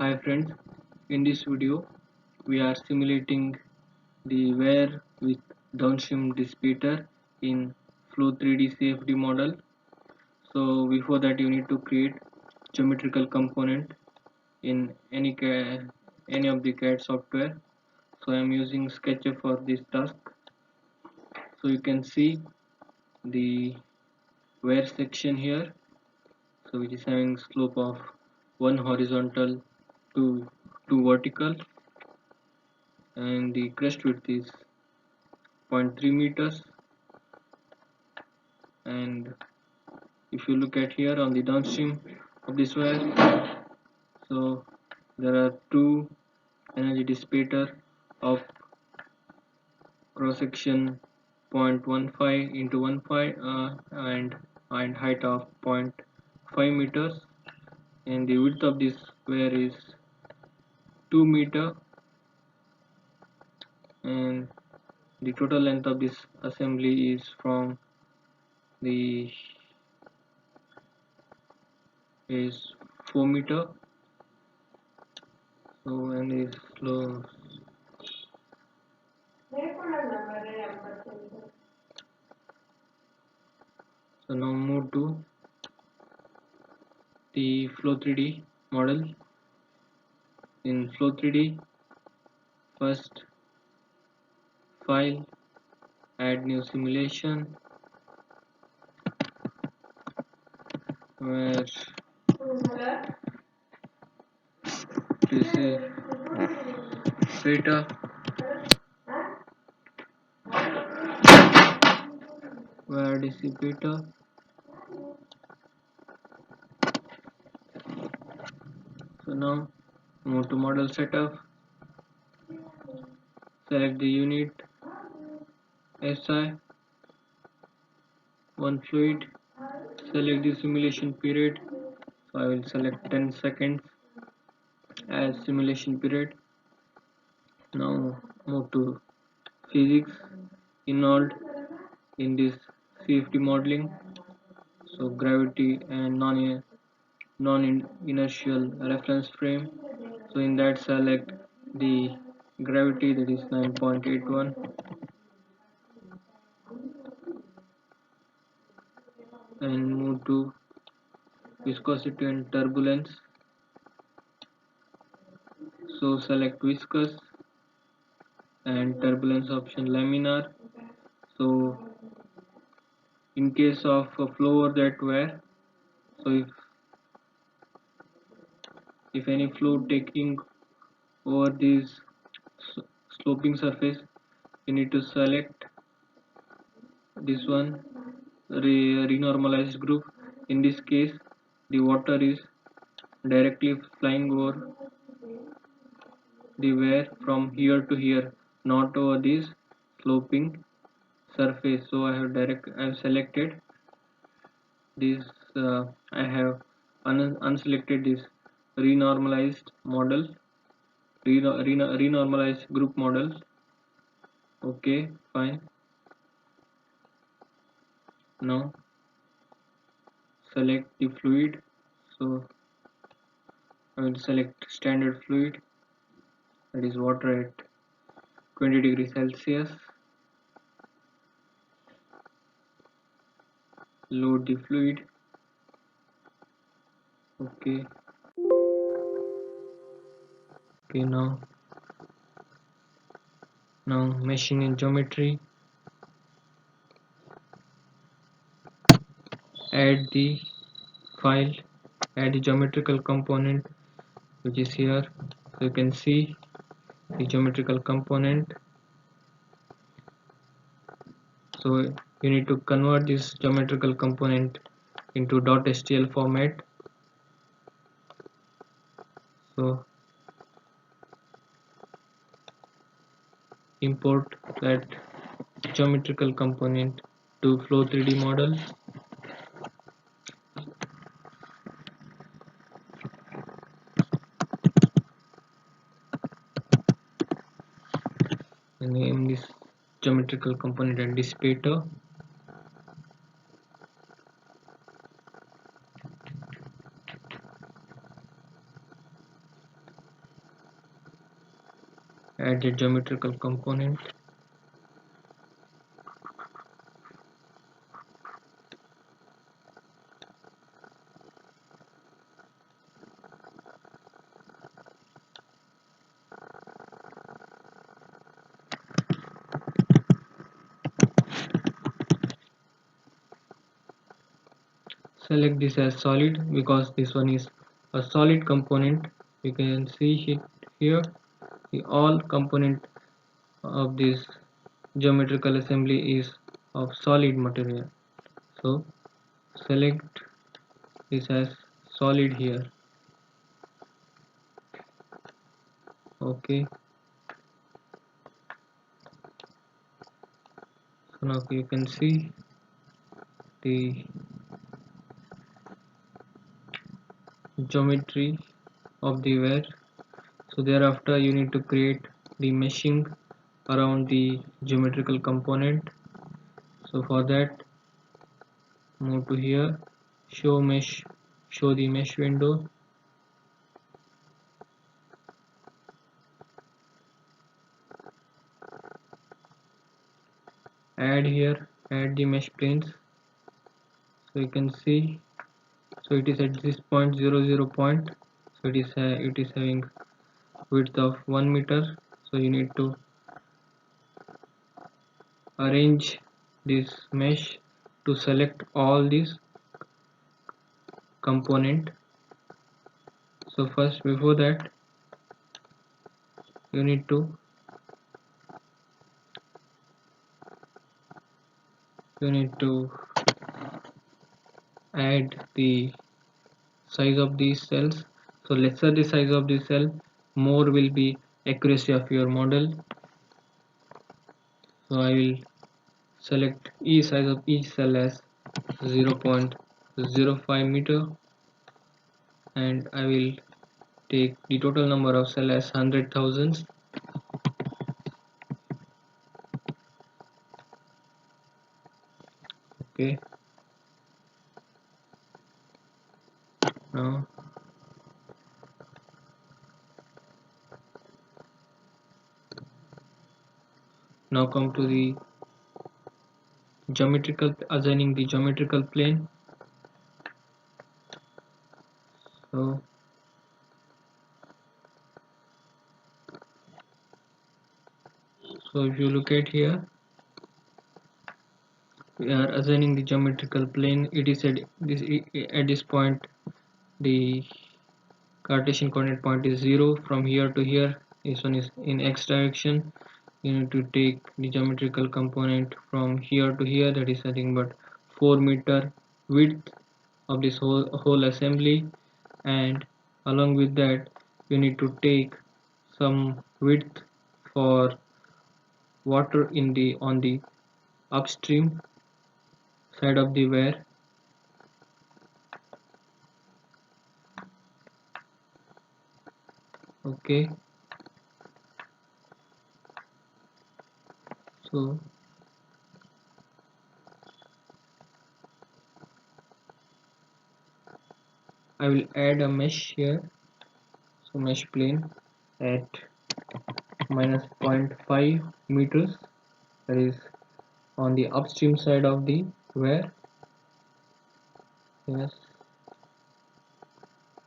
Hi friends, in this video we are simulating the wear with downstream dissipator in Flow 3D CFD model. So before that you need to create geometrical component in any of the CAD software. So I am using SketchUp for this task. So you can see the wear section here, so which is having slope of 1 horizontal to 2 vertical, and the crest width is 0.3 meters. And if you look at here on the downstream of this wire, so there are two energy dissipator of cross section 0.15 into 1.5 and height of 0.5 meters, and the width of this wire is 2 meter, and the total length of this assembly is from the is 4 meter. So and is slow. So now move to the Flow 3D model. In Flow 3D, first file, add new simulation, where this is beta, where dissipator. So now move to model setup, select the unit SI, one fluid, select the simulation period. So I will select 10 seconds as simulation period. Now move to physics, involved in this CFD modeling. So gravity and non-inertial reference frame. So in that select the gravity, that is 9.81, and move to viscosity and turbulence. So select viscous and turbulence option laminar. So in case of a flow over that wire, so if any flow taking over this sloping surface, you need to select this one, renormalized group. In this case the water is directly flying over the wire from here to here, not over this sloping surface. So I have selected this, I have unselected this renormalized model, renormalized group model. Okay, fine. Now select the fluid. So I will select standard fluid, that is water at 20 degrees Celsius. Load the fluid. Okay. Okay, now meshing in geometry. Add the file, add the geometrical component which is here. So you can see the geometrical component. So you need to convert this geometrical component into .stl format. So import that geometrical component to Flow 3D model. And name this geometrical component and dissipator. add the geometrical component. Select this as solid because this one is a solid component. You can see it here. The all component of this geometrical assembly is of solid material. So select this as solid here. Okay. So now you can see the geometry of the wire. So thereafter you need to create the meshing around the geometrical component. So for that, move to here, show mesh, show the mesh window. Add here, add the mesh planes. So you can see, so it is at this point 0 point. So it is having width of 1 meter. So you need to arrange this mesh to select all these component. So first, before that, you need to add the size of these cells. So lesser the size of the cell, more will be accuracy of your model. So I will select each size of each cell as 0.05 meter, and I will take the total number of cell as 100,000. Okay, now come to the geometrical, assigning the geometrical plane. So if you look at here, we are assigning the geometrical plane. It is at this point the Cartesian coordinate point is 0. From here to here, this one is in x direction. You need to take the geometrical component from here to here, that is nothing but 4 meter width of this whole assembly, and along with that you need to take some width for water in the on the upstream side of the wire. Okay, so I will add a mesh here. So mesh plane at minus 0.5 meters, that is on the upstream side of the wire. Yes,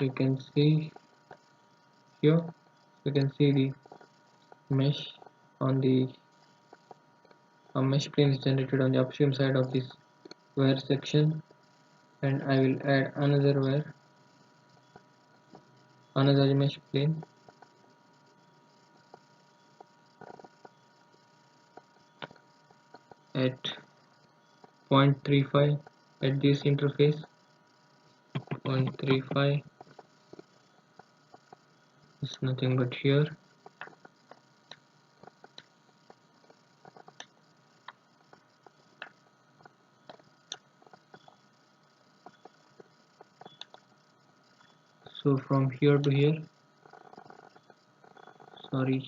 you can see here, you can see the mesh on the a mesh plane is generated on the upstream side of this wire section, and I will add another mesh plane at 0.35 at this interface. 0.35 is nothing but here. So from here to here, sorry,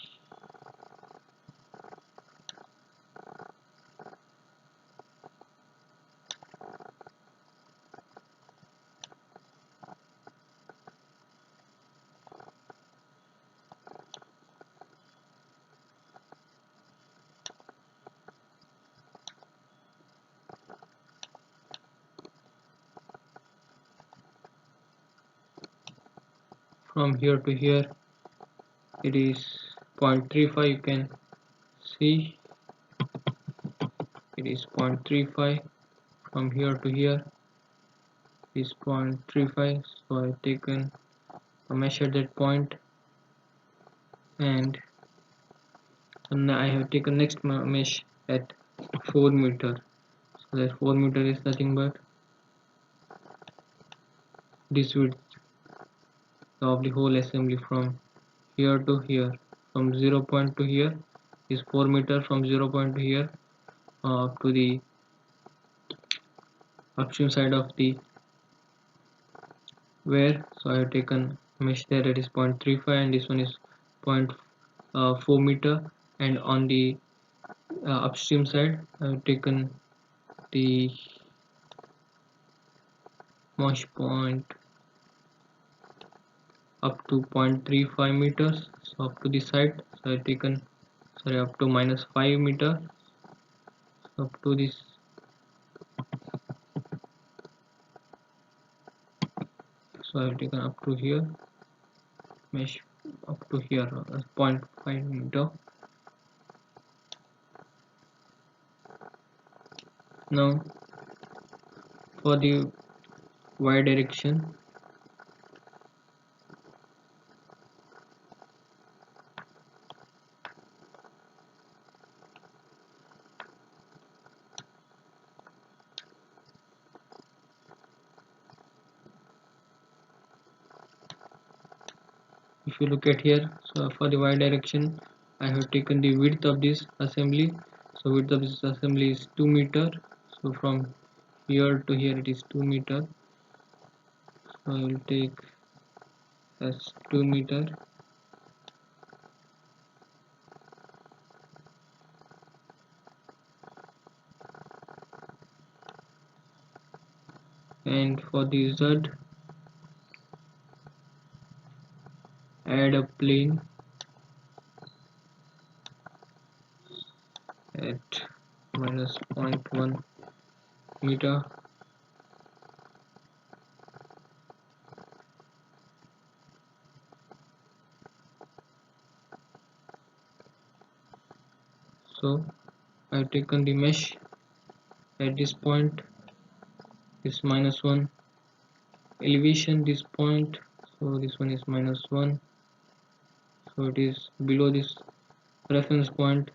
from here to here it is 0.35. You can see it is 0.35. From here to here is 0.35. So I've taken a measure at that point, and I have taken next mesh at 4 meter. So that 4 meter is nothing but this width of the whole assembly from here to here. From 0 point to here is 4 meter. From 0 point to here up to the upstream side of the wear. So I have taken mesh there, that is 0.35, and this one is 0.4 meter, and on the upstream side I have taken the mesh point up to 0.35 meters. So up to the side, so I have taken, sorry, up to -5 meter. So up to this, so I have taken up to here, mesh up to here, 0.5 meter. Now for the y direction, if you look at here, so for the y direction I have taken the width of this assembly. So width of this assembly is 2 meter. So from here to here it is 2 meter. So I will take as 2 meter, and for the z, add a plane at -0.1 meter. So I have taken the mesh at this point, is -1 elevation, this point, so this one is -1, so it is below this reference point.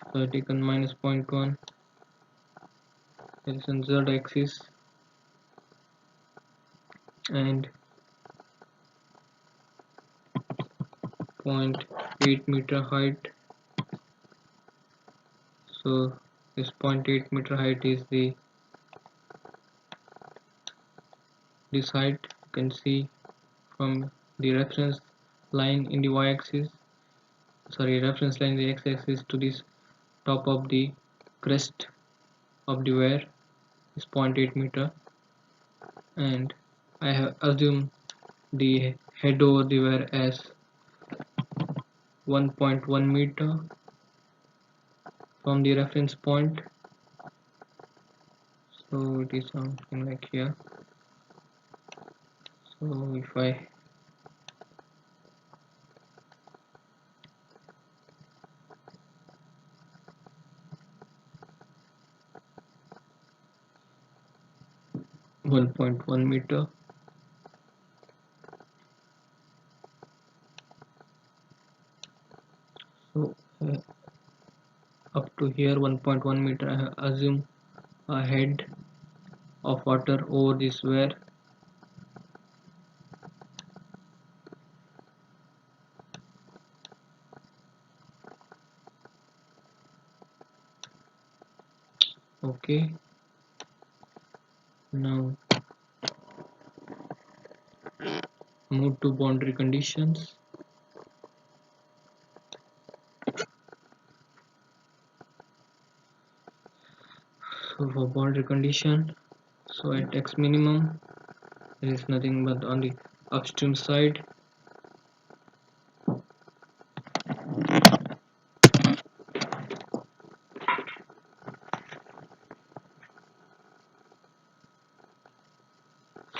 So I have taken -0.1, that is on z axis, and 0.8 meter height. So this 0.8 meter height is this height. You can see from the reference line in the y-axis, sorry, reference line in the x-axis to this top of the crest of the wear is 0.8 meter, and I have assumed the head over the wear as 1.1 meter from the reference point. So it is something like here. So if I 1.1 meter, so up to here 1.1 meter, I have assumed a head of water over this wear. Okay, now move to boundary conditions. So for boundary condition, so at x minimum there is nothing but on the upstream side,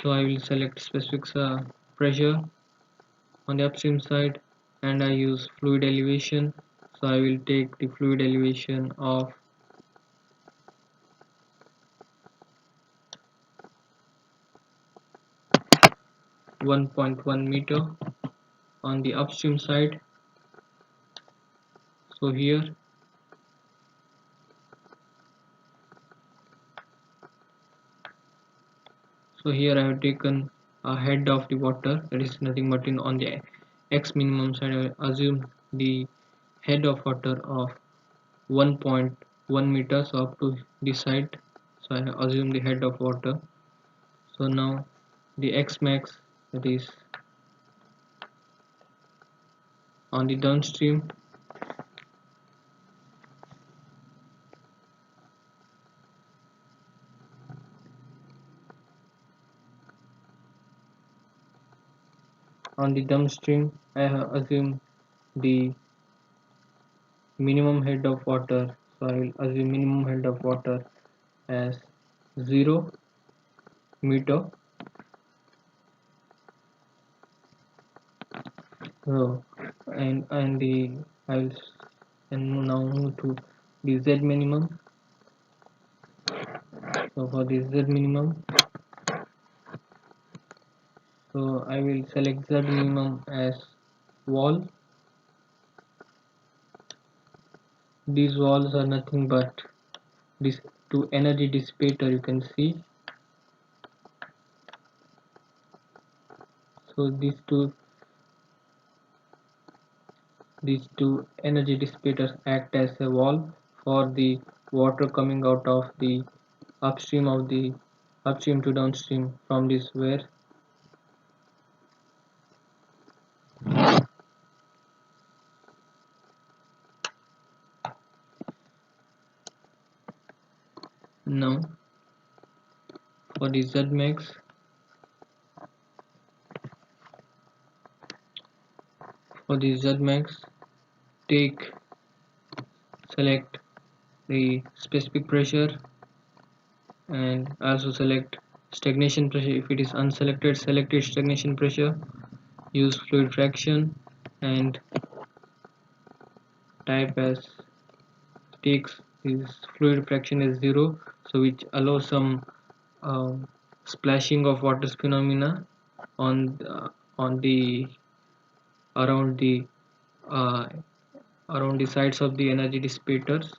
so I will select specific pressure on the upstream side, and I use fluid elevation. So I will take the fluid elevation of 1.1 meter on the upstream side. So here I have taken a head of the water, that is nothing but in on the x minimum side I assume the head of water of 1.1 meters up to this side. So I assume the head of water. So now the x max, that is on the downstream, I have assumed the minimum head of water. So I will assume minimum head of water as 0 meter. So and the I will and now move to the z minimum. So for the z minimum, so I will select z minimum as wall. These walls are nothing but this two energy dissipator, you can see. So these two energy dissipators act as a wall for the water coming out of the upstream to downstream from this where. Now for the z max, take select the specific pressure and also select stagnation pressure. If it is unselected, select its stagnation pressure, use fluid fraction and type as takes this fluid fraction as 0, so which allows some splashing of water phenomena on on the around the uh, around the sides of the energy dissipators.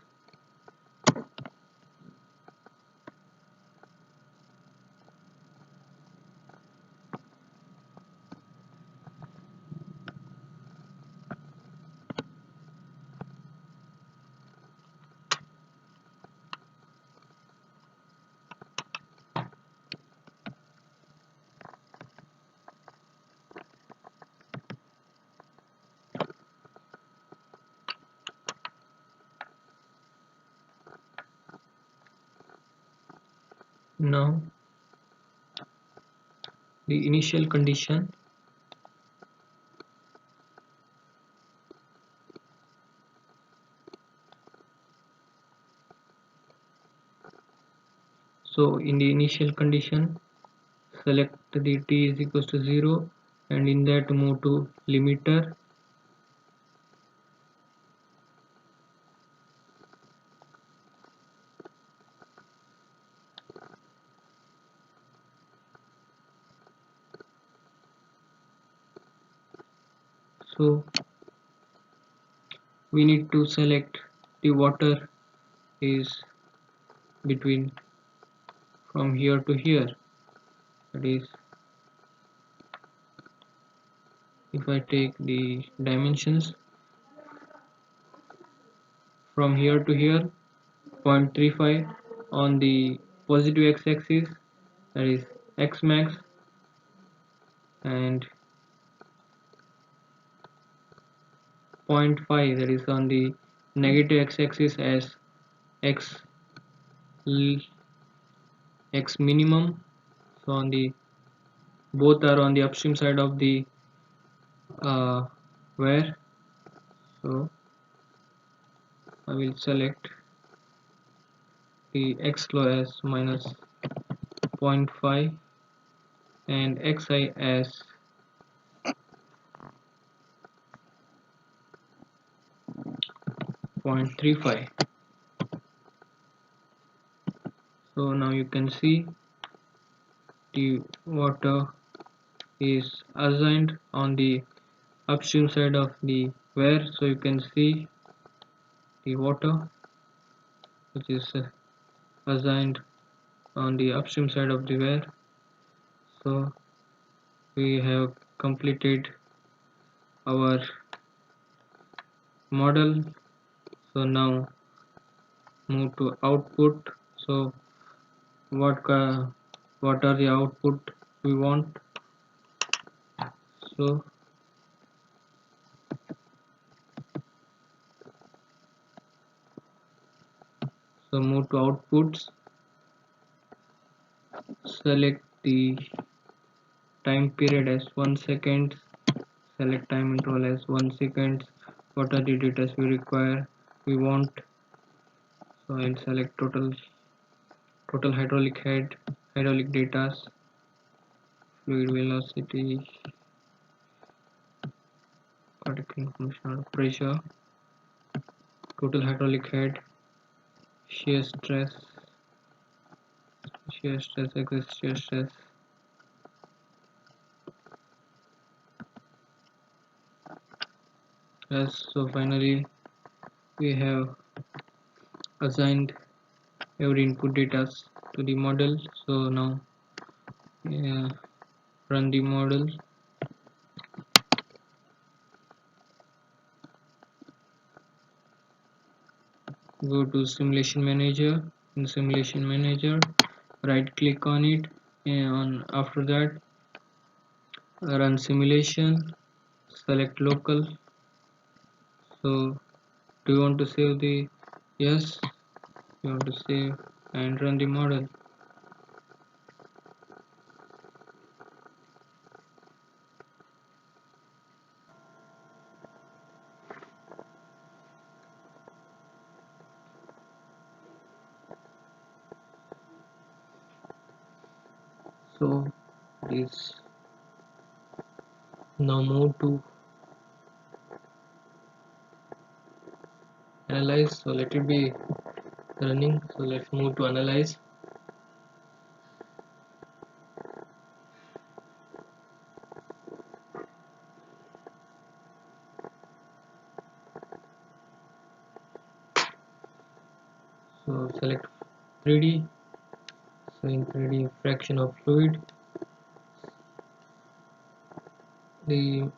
Now the initial condition, so in the initial condition select the t is equals to 0 and in that move to limiter. So we need to select the water is between from here to here, that is if I take the dimensions from here to here 0.35 on the positive x-axis, that is x max, and 0.5 that is on the negative x-axis as x x minimum. So on the both are on the upstream side of the where. So I will select the x low as minus 0.5 and xi as 0.35. So now you can see the water is assigned on the upstream side of the well. So you can see the water which is assigned on the upstream side of the well. So we have completed our model. So now move to output. So what are the output we want? So move to outputs, select the time period as 1 second, select time interval as 1 second. What are the data we want? So I'll select total hydraulic head, hydraulic data, fluid velocity, particle information, pressure, total hydraulic head, shear stress, excess shear stress. Yes, so finally we have assigned every input data to the model. So now run the model. Go to simulation manager. In simulation manager, right click on it, and after that run simulation, select local. So do you want to save the yes, you want to save and run the model. So this now move to analyze. So let it be running. So let's move to analyze. So select 3D. So in 3D fraction of fluid, the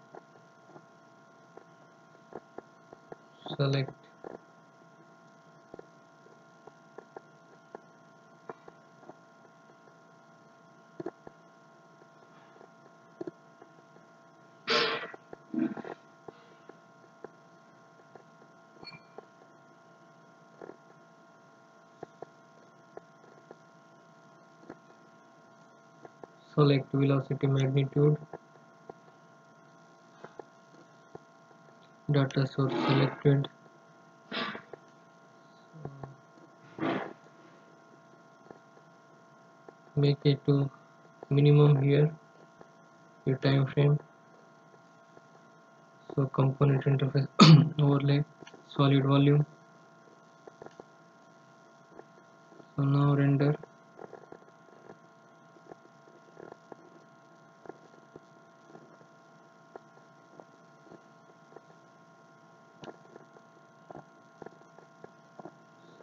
select velocity magnitude, data source selected, make it to minimum here, your time frame. So component interface overlay, solid volume. So now render.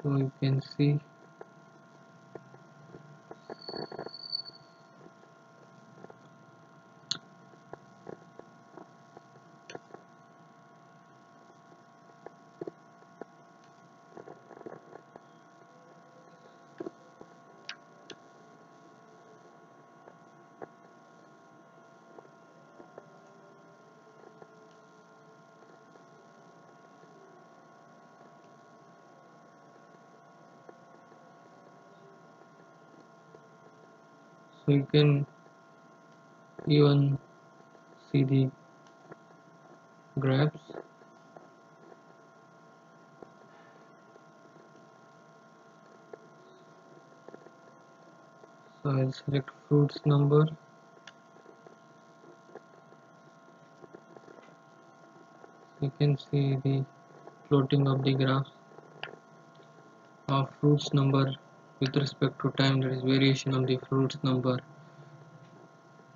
So you can see so you can even see the graphs. So I'll select fruits number. You can see the floating of the graphs. of fruits number with respect to time, there is variation of the fruits number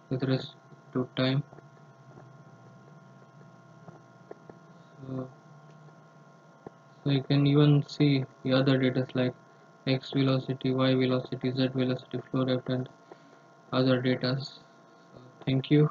with respect to time. So, so you can even see the other data like x velocity, y velocity, z velocity, flow rate, and other data. So thank you.